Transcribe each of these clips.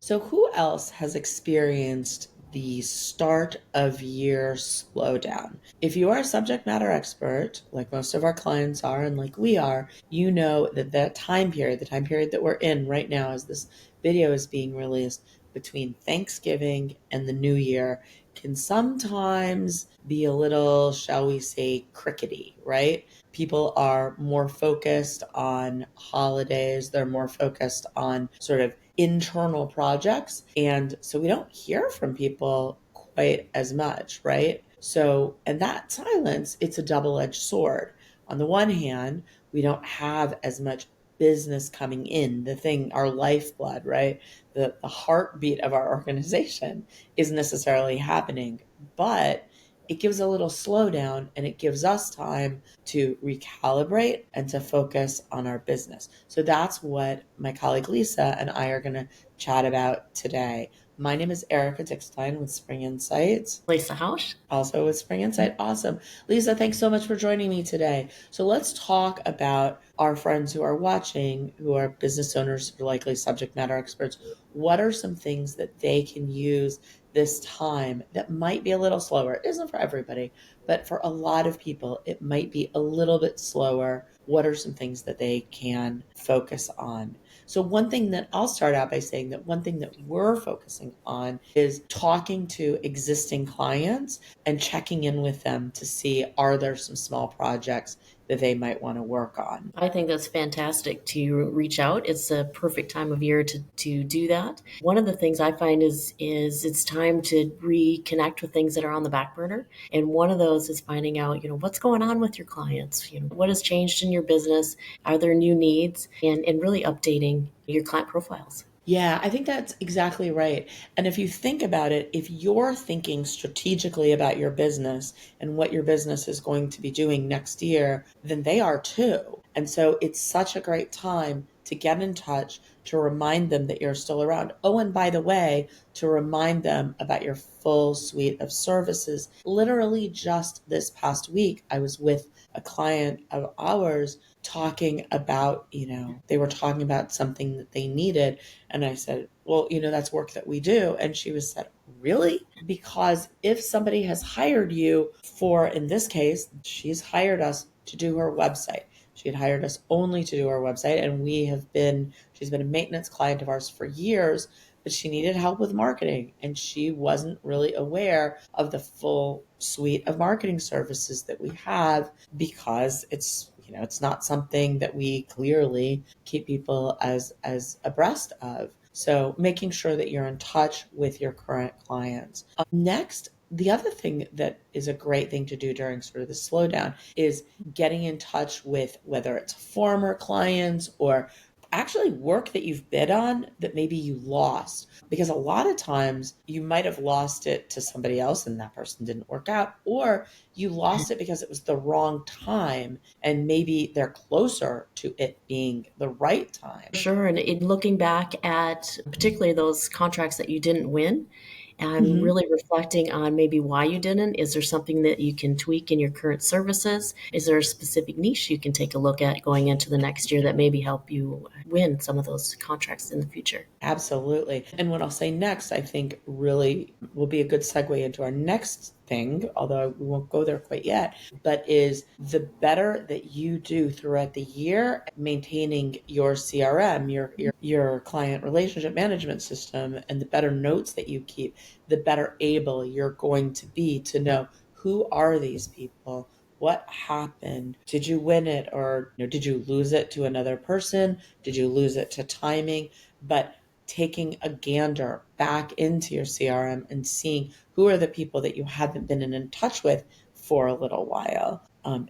So, who else has experienced the start of year slowdown? If you are a subject matter expert, like most of our clients are, and like we are, you know that the time period that we're in right now, as this video is being released, between Thanksgiving and the New Year, can sometimes be a little, shall we say, crickety, right? People are more focused on holidays, they're more focused on sort of internal projects. And so we don't hear from people quite as much, right? So, and that silence, it's a double edged sword. On the one hand, we don't have as much business coming in, the thing, our lifeblood, right? The heartbeat of our organization isn't necessarily happening, but it gives a little slowdown and it gives us time to recalibrate and to focus on our business. So that's what my colleague Lisa and I are going to chat about today. My name is Erika Dickstein with Spring Insights. Lisa Hausz. Also with Spring Insight. Awesome. Lisa, thanks so much for joining me today. So let's talk about our friends who are watching, who are business owners, who are likely subject matter experts. What are some things that they can use this time that might be a little slower? It isn't for everybody, but for a lot of people, it might be a little bit slower. What are some things that they can focus on? So, one thing that I'll start out by saying that one thing that we're focusing on is talking to existing clients and checking in with them to see, are there some small projects that they might want to work on? I think that's fantastic to reach out. It's a perfect time of year to do that. One of the things I find is it's time to reconnect with things that are on the back burner. And one of those is finding out, what's going on with your clients, what has changed in your business, are there new needs, and really updating your client profiles. Yeah, I think that's exactly right. And if you think about it, if you're thinking strategically about your business and what your business is going to be doing next year, then they are too. And so it's such a great time to get in touch, to remind them that you're still around. Oh, and by the way, to remind them about your full suite of services. Literally just this past week, I was with a client of ours talking about, they were talking about something that they needed. And I said, well, that's work that we do. And she was said, really? Because if somebody has hired you for, in this case, she's hired us to do her website. She had hired us only to do our website. And she's been a maintenance client of ours for years, but she needed help with marketing. And she wasn't really aware of the full suite of marketing services that we have because it's not something that we clearly keep people as abreast of. So making sure that you're in touch with your current clients. Next, the other thing that is a great thing to do during sort of the slowdown is getting in touch with whether it's former clients or actually work that you've bid on that maybe you lost. Because a lot of times you might have lost it to somebody else and that person didn't work out, or you lost it because it was the wrong time and maybe they're closer to it being the right time. Sure. And in looking back at particularly those contracts that you didn't win, and Mhm. really reflecting on maybe why you didn't. Is there something that you can tweak in your current services? Is there a specific niche you can take a look at going into the next year that maybe help you win some of those contracts in the future? Absolutely. And what I'll say next, I think really will be a good segue into our next thing, although we won't go there quite yet, but is the better that you do throughout the year maintaining your CRM, your client relationship management system, and the better notes that you keep, the better able you're going to be to know who are these people? What happened? Did you win it or did you lose it to another person? Did you lose it to timing? But taking a gander back into your CRM and seeing who are the people that you haven't been in touch with for a little while,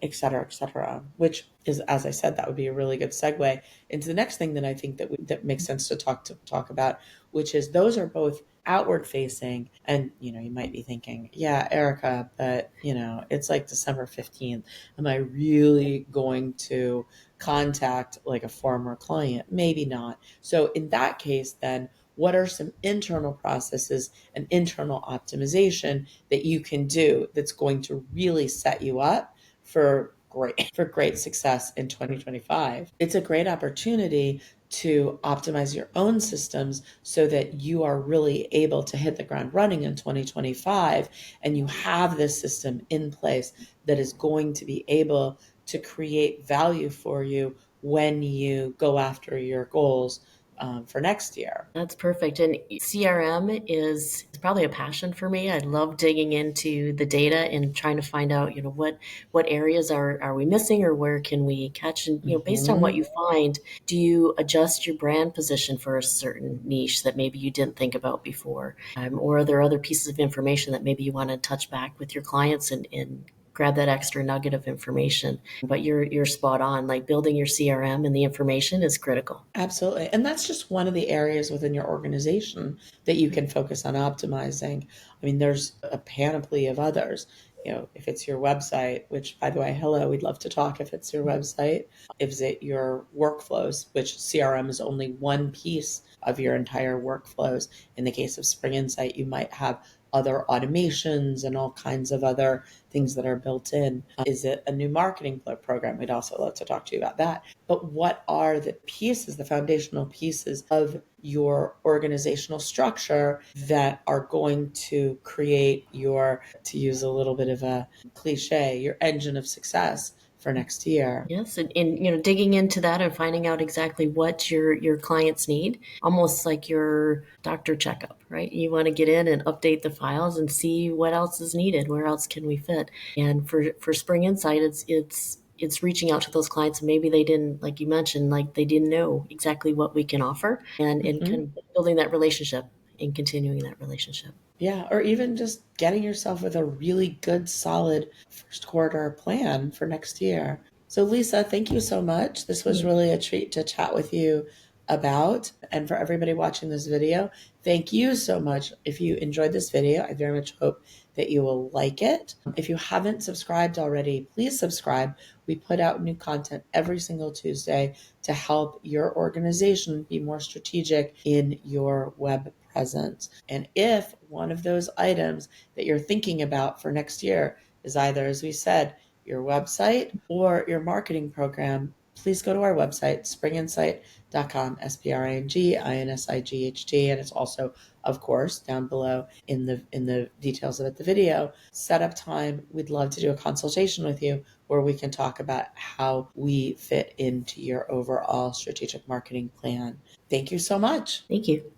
et cetera, et cetera, which is, as I said, that would be a really good segue into the next thing that I think that makes sense to talk about, which is those are both outward facing. And, you might be thinking, yeah, Erika, but, it's like December 15th. Am I really going to contact like a former client? Maybe not. So in that case, then what are some internal processes and internal optimization that you can do that's going to really set you up for great success in 2025? It's a great opportunity to optimize your own systems so that you are really able to hit the ground running in 2025, and you have this system in place that is going to be able to create value for you when you go after your goals for next year. That's perfect. And CRM is probably a passion for me. I love digging into the data and trying to find out, what areas are we missing, or where can we catch? And, based on what Mm-hmm. you find, do you adjust your brand position for a certain niche that maybe you didn't think about before? Or are there other pieces of information that maybe you want to touch back with your clients and grab that extra nugget of information? But you're spot on. Like, building your CRM and the information is critical. Absolutely. And that's just one of the areas within your organization that you can focus on optimizing. I mean, there's a panoply of others. If it's your website, which, by the way, hello, we'd love to talk if it's your website. Is it your workflows, which CRM is only one piece of your entire workflows. In the case of Spring Insight, you might have other automations and all kinds of other things that are built in. Is it a new marketing program? We'd also love to talk to you about that. But what are the pieces, the foundational pieces of your organizational structure that are going to create to use a little bit of a cliche, your engine of success for next year? Yes, and digging into that and finding out exactly what your clients need, almost like your doctor checkup, right? You want to get in and update the files and see what else is needed, where else can we fit. And for Spring Insight, it's reaching out to those clients, and maybe they didn't, like you mentioned, like they didn't know exactly what we can offer, and kind Mm-hmm. of building that relationship and continuing that relationship. Yeah, or even just getting yourself with a really good, solid first quarter plan for next year. So, Lisa, thank you so much. This was really a treat to chat with you about. And for everybody watching this video, thank you so much. If you enjoyed this video, I very much hope that you will like it. If you haven't subscribed already, please subscribe. We put out new content every single Tuesday to help your organization be more strategic in your web presence. And if one of those items that you're thinking about for next year is either, as we said, your website or your marketing program, please go to our website, springinsight.com, springinsigt, and it's also, of course, down below in the details of the video. Set up time. We'd love to do a consultation with you where we can talk about how we fit into your overall strategic marketing plan. Thank you so much. Thank you.